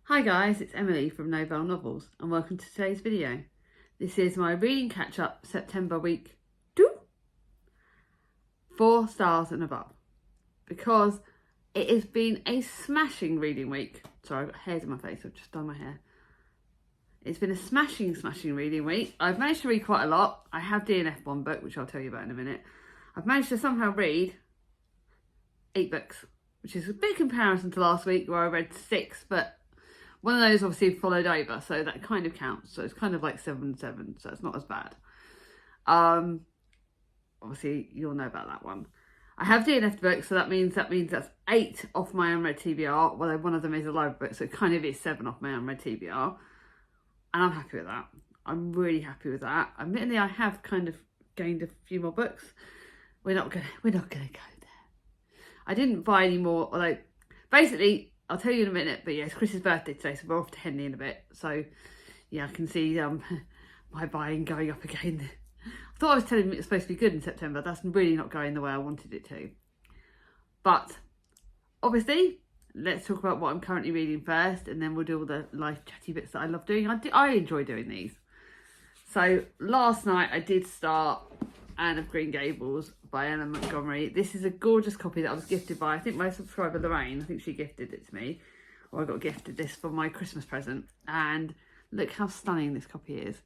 Hi guys, it's Emily from Novell Novels and welcome to today's video. This is my reading catch-up September week 2, 4 stars and above, because it has been a smashing reading week. Sorry, I've got hairs in my face, I've just done my hair. It's been a smashing reading week. I've managed to read quite a lot. I have DNF one book, which I'll tell you about in a minute. I've managed to somehow read 8 books, which is a big comparison to last week where I read 6, but one of those obviously followed over, so that kind of counts. So it's kind of like 7-7, so it's not as bad. Obviously you'll know about that one. I have DNF books, so that means that's 8 off my unread TBR. Well, one of them is a library book, so it kind of is 7 off my unread TBR, and I'm happy with that. I'm really happy with that. Admittedly, I have kind of gained a few more books. We're not gonna go there. I didn't buy any more, although basically, I'll tell you in a minute, but yeah, it's Chris's birthday today, so we're off to Henley in a bit. So yeah, I can see my buying going up again. I thought I was telling him it was supposed to be good in September. That's really not going the way I wanted it to. But obviously, let's talk about what I'm currently reading first, and then we'll do all the life chatty bits that I love doing. I enjoy doing these. So last night I did start Anne of Green Gables by Ellen Montgomery. This is a gorgeous copy that I was gifted by, I think, my subscriber Lorraine. I think she gifted it to me, or I got gifted this for my Christmas present. And look how stunning this copy is.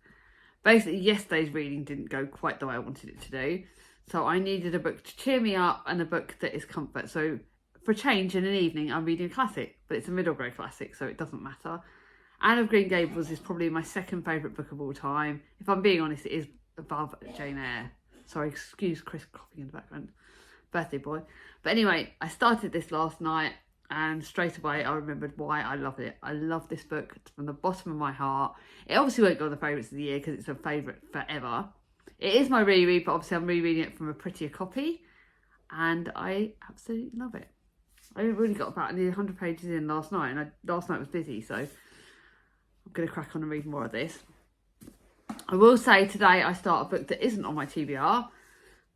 Basically, yesterday's reading didn't go quite the way I wanted it to do, so I needed a book to cheer me up and a book that is comfort. So for a change in an evening, I'm reading a classic, but it's a middle grade classic, so it doesn't matter. Anne of Green Gables is probably my second favourite book of all time. If I'm being honest, it is above Jane Eyre. Sorry, excuse Chris coughing in the background. Birthday boy. But anyway, I started this last night and straight away I remembered why I love it. I love this book from the bottom of my heart. It obviously won't go on the favourites of the year because it's a favourite forever. It is my reread, but obviously I'm rereading it from a prettier copy, and I absolutely love it. I really got about nearly 100 pages in last night, and last night was busy, so I'm going to crack on and read more of this. I will say today I start a book that isn't on my TBR,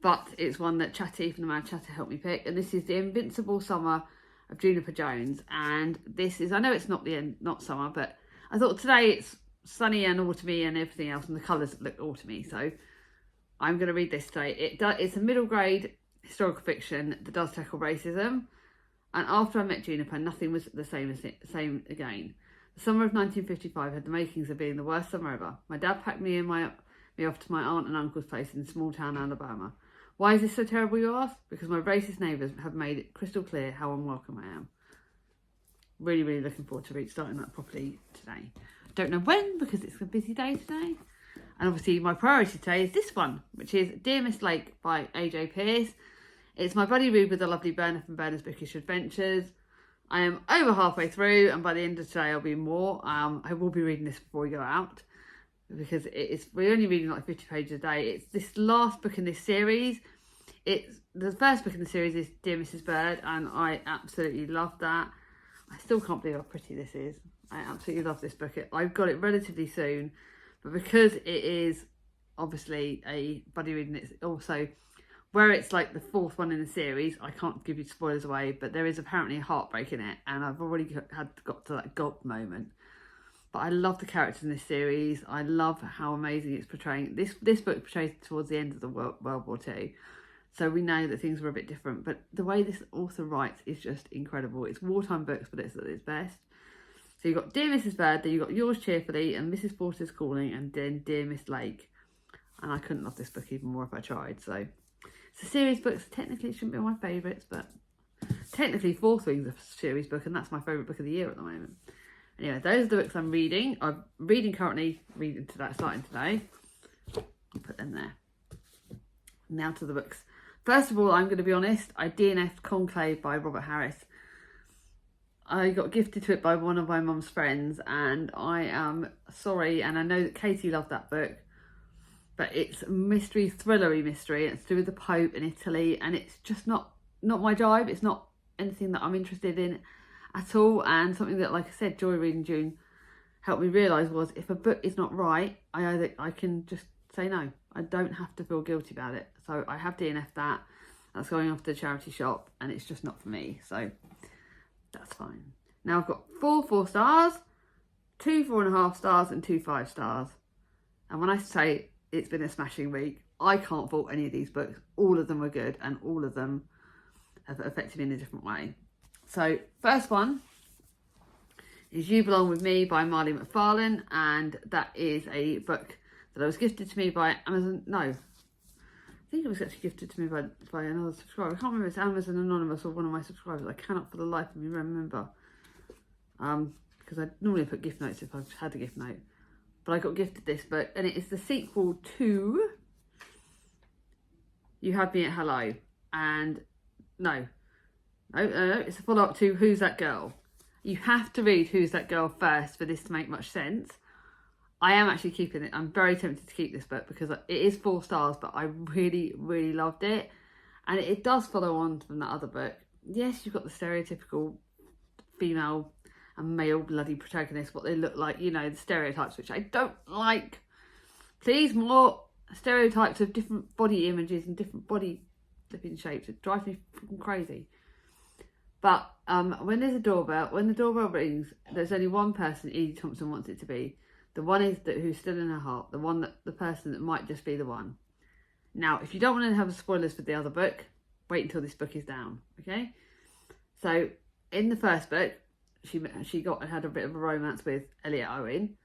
but it's one that Chatty from the Mad Chatter helped me pick, and this is The Invincible Summer of Juniper Jones. And this is, I know it's not summer, but I thought today it's sunny and autumny and everything else, and the colours look autumny, so I'm going to read this today. It's a middle grade historical fiction that does tackle racism, and after I met Juniper, nothing was the same again. The summer of 1955 had the makings of being the worst summer ever. My dad packed me off to my aunt and uncle's place in small town Alabama. Why is this so terrible, you ask? Because my racist neighbours have made it crystal clear how unwelcome I am. Really, really looking forward to starting that properly today. Don't know when, because it's a busy day today. And obviously my priority today is this one, which is Dear Miss Lake by AJ Pearce. It's my buddy read with the lovely Berna from Berna's Bookish Adventures. I am over halfway through, and by the end of today I'll be more. I will be reading this before we go out, because we're only reading like 50 pages a day. It's this last book in this series. It's the first book in the series is Dear Mrs. Bird, and I absolutely love that. I still can't believe how pretty this is. I absolutely love this book. I've got it relatively soon, but because it is obviously a buddy reading, it's also where it's like the 4th one in the series. I can't give you spoilers away, but there is apparently a heartbreak in it, and I've already got to that gulp moment. But I love the characters in this series. I love how amazing it's portraying. This book portrays towards the end of the World War II, so we know that things were a bit different. But the way this author writes is just incredible. It's wartime books, but it's at its best. So you've got Dear Mrs. Bird, then you've got Yours Cheerfully, and Mrs. Porter's Calling, and then Dear Miss Lake. And I couldn't love this book even more if I tried. So it's a series book, so technically it shouldn't be my favourites, but technically Fourth Wing's a series book, and that's my favourite book of the year at the moment. Anyway, those are the books I'm reading. I'm starting today. I'll put them there. Now to the books. First of all, I'm going to be honest, I DNF'd Conclave by Robert Harris. I got gifted to it by one of my mum's friends, and I am sorry, and I know that Katie loved that book, but it's a mystery, thrillery mystery, and it's to do with the Pope in Italy, and it's just not my jive. It's not anything that I'm interested in at all, and something that, like I said, Joy Reading June helped me realise was, if a book is not right, I can just say no. I don't have to feel guilty about it. So I have DNF'd that. That's going off to the charity shop, and it's just not for me, so that's fine. Now I've got 4 stars. 2 4.5 stars and 2 5 stars. And when I say it's been a smashing week, I can't fault any of these books. All of them were good and all of them have affected me in a different way. So first one is You Belong With Me by Marley McFarlane, and that is a book that I was gifted to me by Amazon. No, I think it was actually gifted to me by another subscriber. I can't remember if it's Amazon Anonymous or one of my subscribers. I cannot for the life of me remember. Because I normally put gift notes if I've had a gift note. But I got gifted this book, and it is the sequel to You Had Me at Hello. And no, it's a follow-up to Who's That Girl? You have to read Who's That Girl first for this to make much sense. I am actually keeping it. I'm very tempted to keep this book because it is 4 stars, but I really, really loved it. And it does follow on from that other book. Yes, you've got the stereotypical female and male bloody protagonist, what they look like, you know, the stereotypes, which I don't like. Please, more stereotypes of different body images and different body flipping shapes. It drives me fucking crazy. But when the doorbell rings, there's only one person Edie Thompson wants it to be. The one is that who's still in her heart. The person that might just be the one. Now, if you don't want to have spoilers for the other book, wait until this book is down, okay? So, in the first book, she had a bit of a romance with Elliot Owen,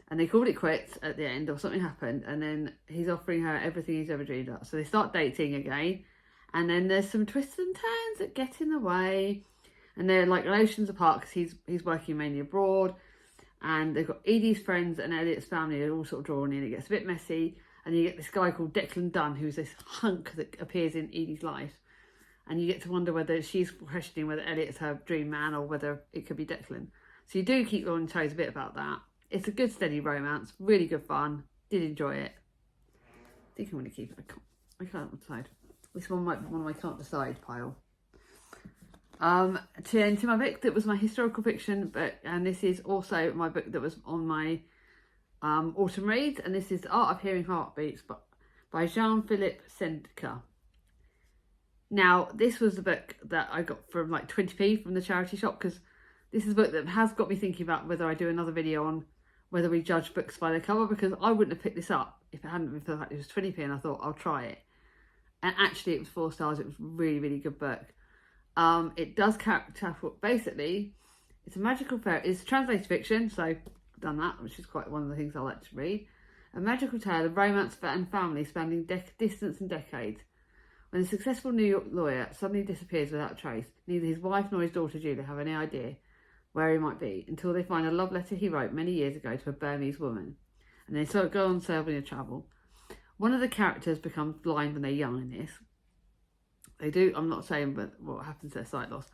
and they called it quits at the end, or something happened, and then he's offering her everything he's ever dreamed of. So they start dating again, and then there's some twists and turns that get in the way, and they're like relations apart because he's working mainly abroad, and they've got Edie's friends and Elliot's family are all sort of drawn in. It gets a bit messy, and you get this guy called Declan Dunn, who's this hunk that appears in Edie's life. And you get to wonder whether she's questioning whether Elliot's her dream man or whether it could be Declan. So you do keep on your toes a bit about that. It's a good, steady romance. Really good fun. Did enjoy it. I think I'm going to keep it. I can't decide. This one might be one of my can't decide pile. To my book that was my historical fiction book. And this is also my book that was on my autumn reads. And this is The Art of Hearing Heartbeats by Jean-Philippe Sendeker. Now, this was the book that I got from like 20p from the charity shop, because this is a book that has got me thinking about whether I do another video on whether we judge books by their cover, because I wouldn't have picked this up if it hadn't been for the fact it was 20p, and I thought I'll try it. And actually it was 4 stars. It was a really, really good book. It does basically, it's a magical fairy. It's translated fiction, so I've done that, which is quite one of the things I like to read. A magical tale of romance and family spanning distance and decades. When a successful New York lawyer suddenly disappears without a trace, neither his wife nor his daughter Julia have any idea where he might be, until they find a love letter he wrote many years ago to a Burmese woman. And they sort of go on sailing a travel. One of the characters becomes blind when they're young in this. They do, I'm not saying but what happens to their sight loss.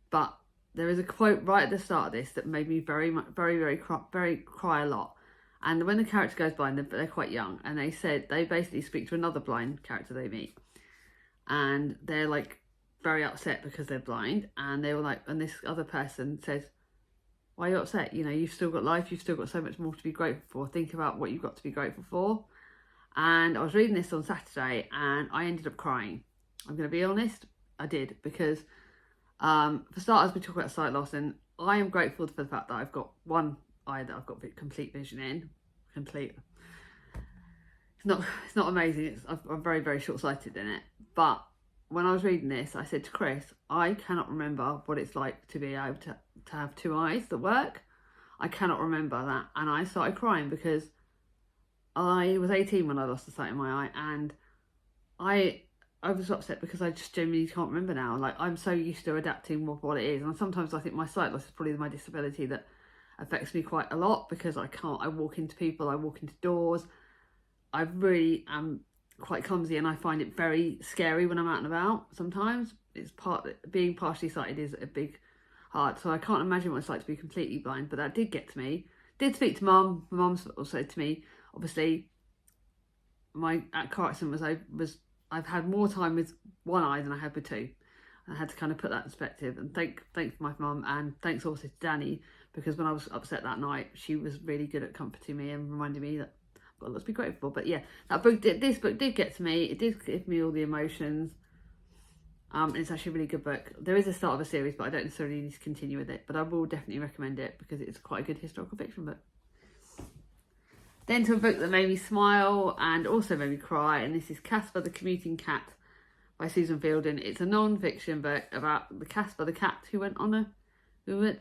But there is a quote right at the start of this that made me very cry a lot. And when the character goes blind, they're quite young, and they basically speak to another blind character they meet. And they're like very upset because they're blind, and they were like, and this other person says, why are you upset? You know, you've still got life, you've still got so much more to be grateful for. Think about what you've got to be grateful for. And I was reading this on Saturday and I ended up crying. I'm going to be honest, I did, because for starters, we talk about sight loss, and I am grateful for the fact that I've got one eye that I've got complete vision in. It's not amazing. I'm very, very short-sighted in it. But when I was reading this, I said to Chris, I cannot remember what it's like to be able to have 2 eyes that work. I cannot remember that. And I started crying because I was 18 when I lost the sight in my eye, and I was upset because I just genuinely can't remember now. Like, I'm so used to adapting with what it is. And sometimes I think my sight loss is probably my disability that affects me quite a lot, because I walk into people, I walk into doors. I really am quite clumsy, and I find it very scary when I'm out and about. Sometimes being partially sighted is a big hard, so I can't imagine what it's like to be completely blind. But that did get to me. Did speak to Mum. My mum also to me. Obviously, my car accident was I've had more time with one eye than I had with 2. I had to kind of put that in perspective, and thanks my mum, and thanks also to Danny, because when I was upset that night, she was really good at comforting me and reminding me that I've got lots to be grateful for. But yeah, this book did get to me. It did give me all the emotions. It's actually a really good book. There is a start of a series, but I don't necessarily need to continue with it. But I will definitely recommend it because it's quite a good historical fiction book. Then to a book that made me smile and also made me cry, and this is Casper the Commuting Cat by Susan Fielding. It's a non-fiction book about the Casper the cat who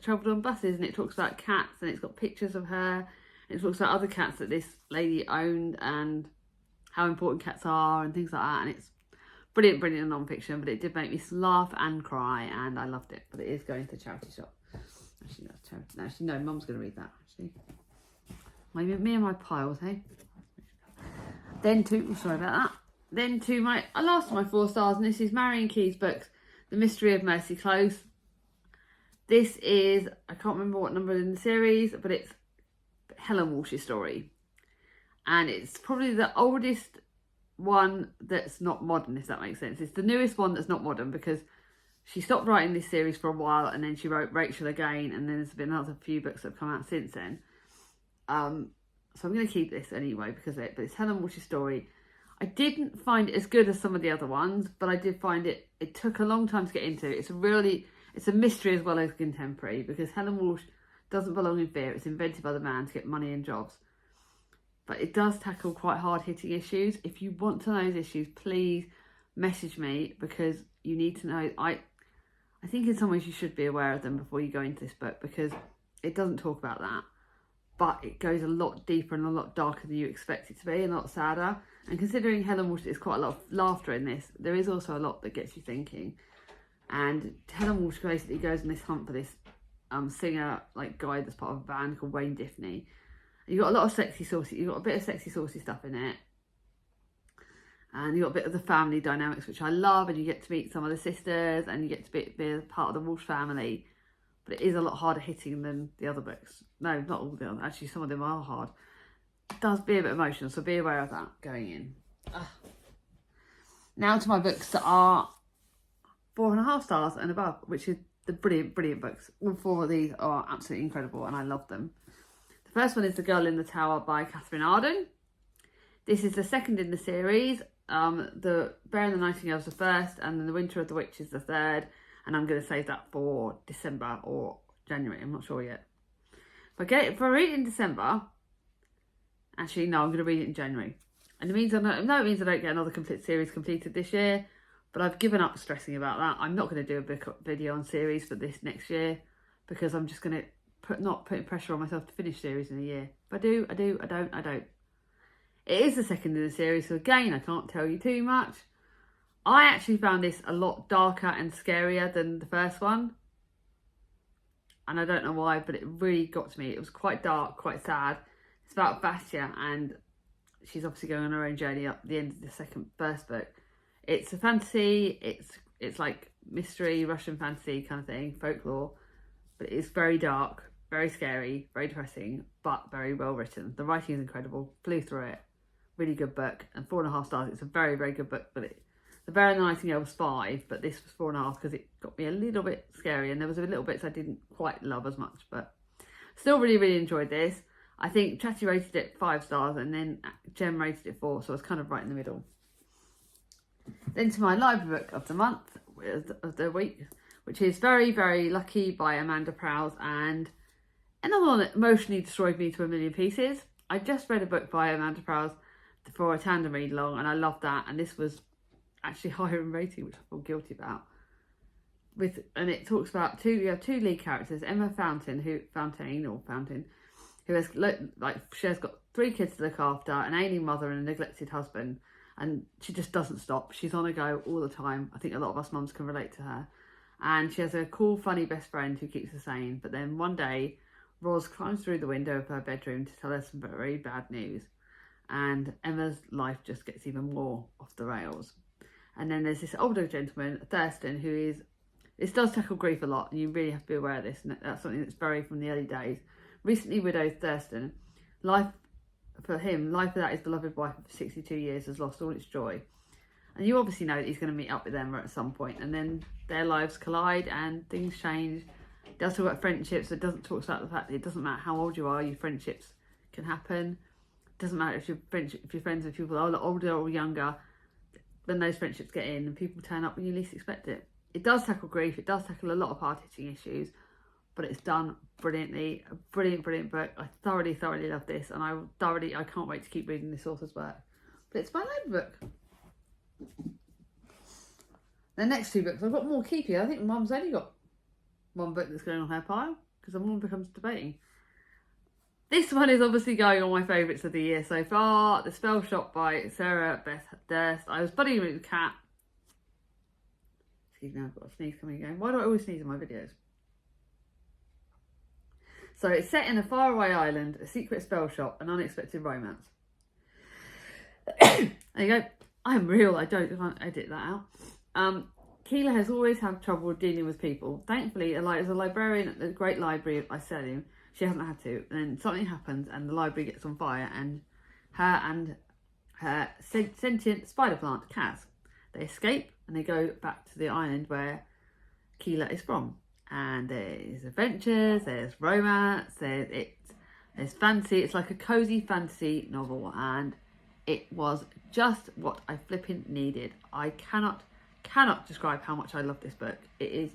travelled on buses, and it talks about cats, and it's got pictures of her, and it talks about other cats that this lady owned and how important cats are and things like that. And it's brilliant non-fiction, but it did make me laugh and cry, and I loved it. But it is going to charity shop. Actually, that's charity. Actually, no, Mum's going to read that. Actually, me and my piles, hey. Then sorry about that. Then to my last of my 4 stars, and this is Marion Keyes' books, The Mystery of Mercy Close. This is, I can't remember what number in the series, but it's Helen Walsh's story. And it's probably the oldest one that's not modern, if that makes sense. It's the newest one that's not modern because she stopped writing this series for a while, and then she wrote Rachel again, and then there's been another few books that have come out since then. So I'm going to keep this anyway because but it's Helen Walsh's story. I didn't find it as good as some of the other ones, but I did find it took a long time to get into. It's a mystery as well as contemporary because Helen Walsh doesn't belong in fear. It's invented by the man to get money and jobs. But it does tackle quite hard-hitting issues. If you want to know those issues, please message me because you need to know. I think in some ways you should be aware of them before you go into this book because it doesn't talk about that. But it goes a lot deeper and a lot darker than you expect it to be and a lot sadder. And considering Helen Walsh is quite a lot of laughter in this, there is also a lot that gets you thinking. And Helen Walsh basically goes on this hunt for this singer guy that's part of a band called Wayne Diffney. You've got a lot of you've got a bit of sexy, saucy stuff in it. And you've got a bit of the family dynamics, which I love, and you get to meet some of the sisters, and you get to be a part of the Walsh family. But it is a lot harder hitting than the other books. No, not all the others. Actually, some of them are hard. It does be a bit emotional, so be aware of that going in. Now to my books that are 4.5 stars and above, which is the brilliant books. All 4 of these are absolutely incredible, and I love them. The first one is The Girl in the Tower by Catherine Arden. This is the second in the series. The Bear and the Nightingale is the first, and then The Winter of the Witch is the third. And I'm going to save that for December or January. I'm not sure yet. If I read it in December, actually no, I'm going to read it in January. And it means I don't get another complete series completed this year. But I've given up stressing about that. I'm not going to do a big video on series for this next year because I'm just going to not putting pressure on myself to finish series in a year. If I do, I do. I don't. It is the second in the series, so again, I can't tell you too much. I actually found this a lot darker and scarier than the first one. And I don't know why, but it really got to me. It was quite dark, quite sad. It's about Vasya, and she's obviously going on her own journey up the end of the first book. It's a fantasy, it's like mystery, Russian fantasy kind of thing, folklore. But it's very dark, very scary, very depressing, but very well written. The writing is incredible, flew through it. Really good book, and 4.5 stars. It's a very, very good book, but The Bear and the Nightingale was 5, but this was 4.5 because it got me a little bit scary, and there was a little bits I didn't quite love as much, but still really enjoyed this. I think Chatty rated it 5 stars, and then Jem rated it 4, so I was kind of right in the middle. Then to my library book of the month, of the week, which is Very, Very Lucky by Amanda Prowse, and another one that emotionally destroyed me to a million pieces. I just read a book by Amanda Prowse for a tandem read along, and I loved that, and this was actually higher in rating, which I feel guilty about. And it talks about you have two lead characters, Emma Fountain, who has she has got 3 kids to look after, an ailing mother and a neglected husband, and she just doesn't stop. She's on a go all the time. I think a lot of us mums can relate to her. And she has a cool, funny best friend who keeps her sane. But then one day, Roz climbs through the window of her bedroom to tell her some very bad news. And Emma's life just gets even more off the rails. And then there's this older gentleman, Thurston, this does tackle grief a lot, and you really have to be aware of this, and that's something that's very from the early days. Recently widowed Thurston, life for that his beloved wife of 62 years has lost all its joy. And you obviously know that he's going to meet up with Emma at some point, and then their lives collide and things change. It does talk about friendships, so it doesn't talk about the fact that it doesn't matter how old you are, your friendships can happen. It doesn't matter if you're friends with people older or younger. when those friendships get in and people turn up when you least expect it. It does tackle grief, it does tackle a lot of hard-hitting issues, but it's done brilliantly. A brilliant, brilliant book. I thoroughly, thoroughly love this, and I can't wait to keep reading this author's work. But it's my own book. The next 2 books, I've got more keeping. I think Mum's only got 1 book that's going on her pile, because Mum becomes debating. This one is obviously going on my favourites of the year so far. The Spell Shop by Sarah Beth Durst. I was buddying with the cat. Excuse me, I've got a sneeze coming again. Why do I always sneeze in my videos? So it's set in a faraway island, a secret spell shop, an unexpected romance. There you go. I'm real. I can't edit that out. Keela has always had trouble dealing with people. Thankfully, as a librarian at the great library I study, she hasn't had to. And then something happens and the library gets on fire, and her sentient spider plant, Kaz, they escape and they go back to the island where Keela is from. And there's adventures, there's romance, there's fantasy. It's like a cozy fantasy novel, and it was just what I flipping needed. I cannot describe how much I love this book. It is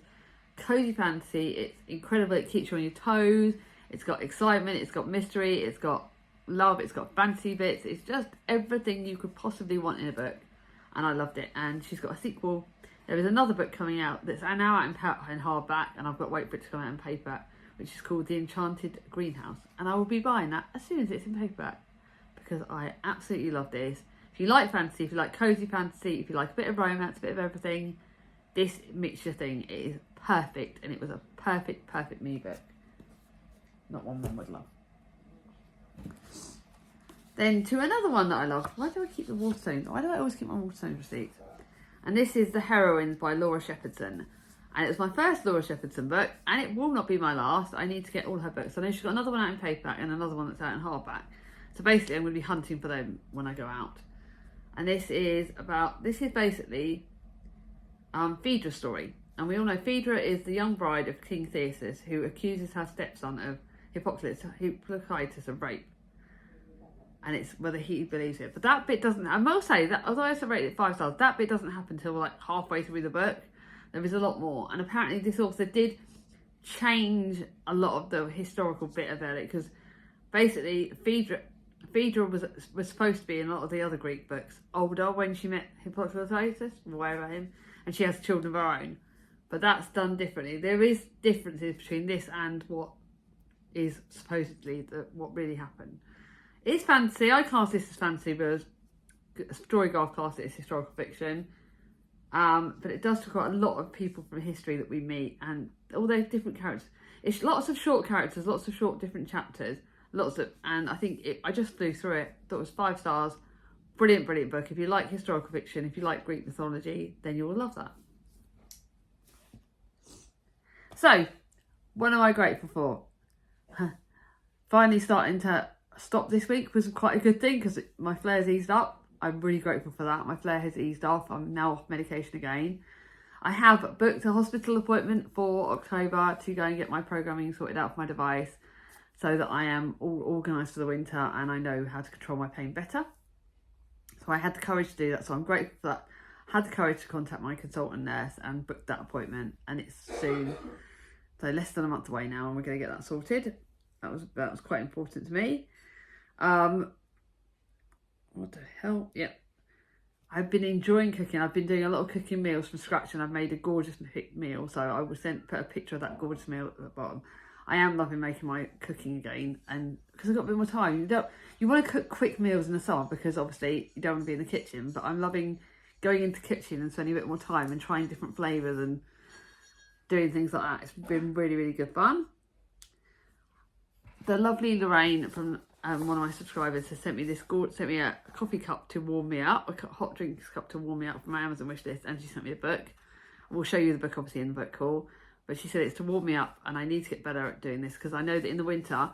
cozy fantasy. It's incredible. It keeps you on your toes. It's got excitement. It's got mystery. It's got love. It's got fantasy bits. It's just everything you could possibly want in a book, and I loved it. And she's got a sequel. There is another book coming out that's now out in hardback, and I've got to wait for it to come out in paperback, which is called The Enchanted Greenhouse. And I will be buying that as soon as it's in paperback, because I absolutely love this. If you like fantasy, if you like cozy fantasy, if you like a bit of romance, a bit of everything, this mixture thing is perfect, and it was a perfect me book. Not one would love. Then to another one that I love. Why do I keep the Waterstones? Why do I always keep my Waterstones receipts? And this is The Heroines by Laura Shepherdson. And it was my first Laura Shepherdson book, and it will not be my last. I need to get all her books. I know she's got another one out in paperback and another one that's out in hardback. So basically I'm going to be hunting for them when I go out. And this is basically Phaedra's story. And we all know Phaedra is the young bride of King Theseus, who accuses her stepson of Hippocrates of rape. And it's whether he believes it. But that bit doesn't, I must say that although it's rated 5 stars, that bit doesn't happen until like halfway through the book. There is a lot more. And apparently this author did change a lot of the historical bit about it, because basically Phaedra was supposed to be in a lot of the other Greek books older when she met Hippocrates, whatever him, and she has children of her own. But that's done differently. There is differences between this and what is supposedly what really happened. It's fantasy. I class this as fantasy, but Storygraph class it as historical fiction. But it does talk about a lot of people from history that we meet, and all those different characters. It's lots of short characters, lots of short different chapters, and I think I just flew through it. Thought it was 5 stars. Brilliant book. If you like historical fiction, if you like Greek mythology, then you will love that. So, what am I grateful for? Finally starting to stop this week was quite a good thing, because my flares eased up. I'm really grateful for that. My flare has eased off. I'm now off medication again. I have booked a hospital appointment for October to go and get my programming sorted out for my device, so that I am all organised for the winter and I know how to control my pain better. So I had the courage to do that, so I'm grateful for that. I had the courage to contact my consultant nurse and book that appointment, and it's soon. So less than a month away now, and we're going to get that sorted. That was quite important to me. What the hell? Yep. I've been enjoying cooking. I've been doing a lot of cooking meals from scratch, and I've made a gorgeous meal. So I will put a picture of that gorgeous meal at the bottom. I am loving making my cooking again, and because I've got a bit more time. You want to cook quick meals in the summer because obviously you don't want to be in the kitchen. But I'm loving going into the kitchen and spending a bit more time and trying different flavours and doing things like that. It's been really good fun. The lovely Lorraine from one of my subscribers has sent me a coffee cup to warm me up, a hot drinks cup to warm me up from my Amazon wishlist, and she sent me a book. We'll show you the book obviously in the book haul, but she said it's to warm me up, and I need to get better at doing this because I know that in the winter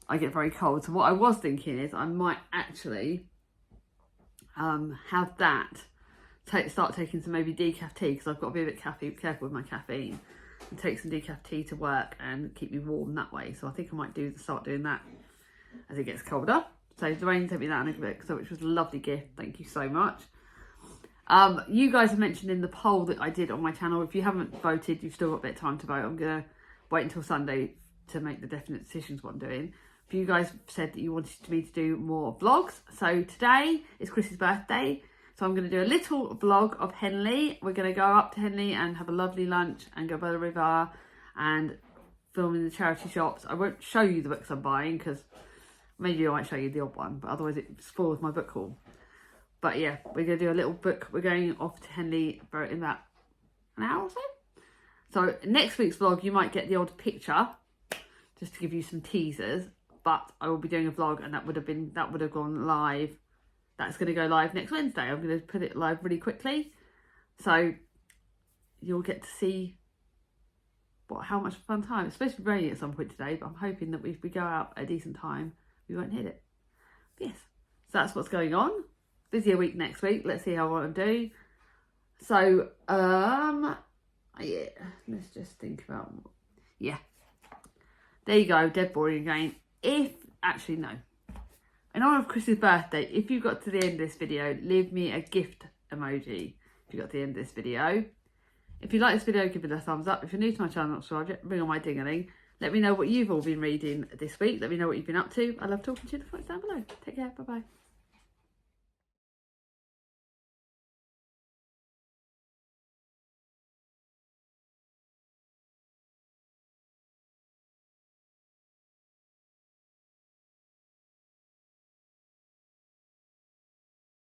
I get very cold. So what I was thinking is I might actually have that, start taking some maybe decaf tea, because I've got to be a bit careful with my caffeine, and take some decaf tea to work and keep me warm that way. So I think I might start doing that as it gets colder. So Lorraine sent me that in a book, which was a lovely gift. Thank you so much. You guys have mentioned in the poll that I did on my channel, if you haven't voted, you've still got a bit of time to vote. I'm going to wait until Sunday to make the definite decisions what I'm doing. But you guys said that you wanted me to do more vlogs. So today is Chris's birthday. So I'm going to do a little vlog of Henley. We're going to go up to Henley and have a lovely lunch and go by the river and film in the charity shops. I won't show you the books I'm buying because maybe I might show you the odd one, but otherwise it spoils my book haul. But yeah, we're going to do a little book. We're going off to Henley for in about an hour or so. So next week's vlog, you might get the odd picture just to give you some teasers. But I will be doing a vlog, and that would have gone live. That's going to go live next Wednesday. I'm going to put it live really quickly, so you'll get to see how much fun time. It's supposed to be raining at some point today, but I'm hoping that if we go out at a decent time, we won't hit it. But yes, so that's what's going on. Busier week next week. Let's see how I want to do. So yeah, let's just think about there you go, dead boring again. Actually no, in honour of Chris's birthday, if you got to the end of this video, leave me a gift emoji if you got to the end of this video. If you like this video, give it a thumbs up. If you're new to my channel, not subscribed yet, ring on my ding-a-ling. Let me know what you've all been reading this week. Let me know what you've been up to. I love talking to you. The comments down below. Take care. Bye bye.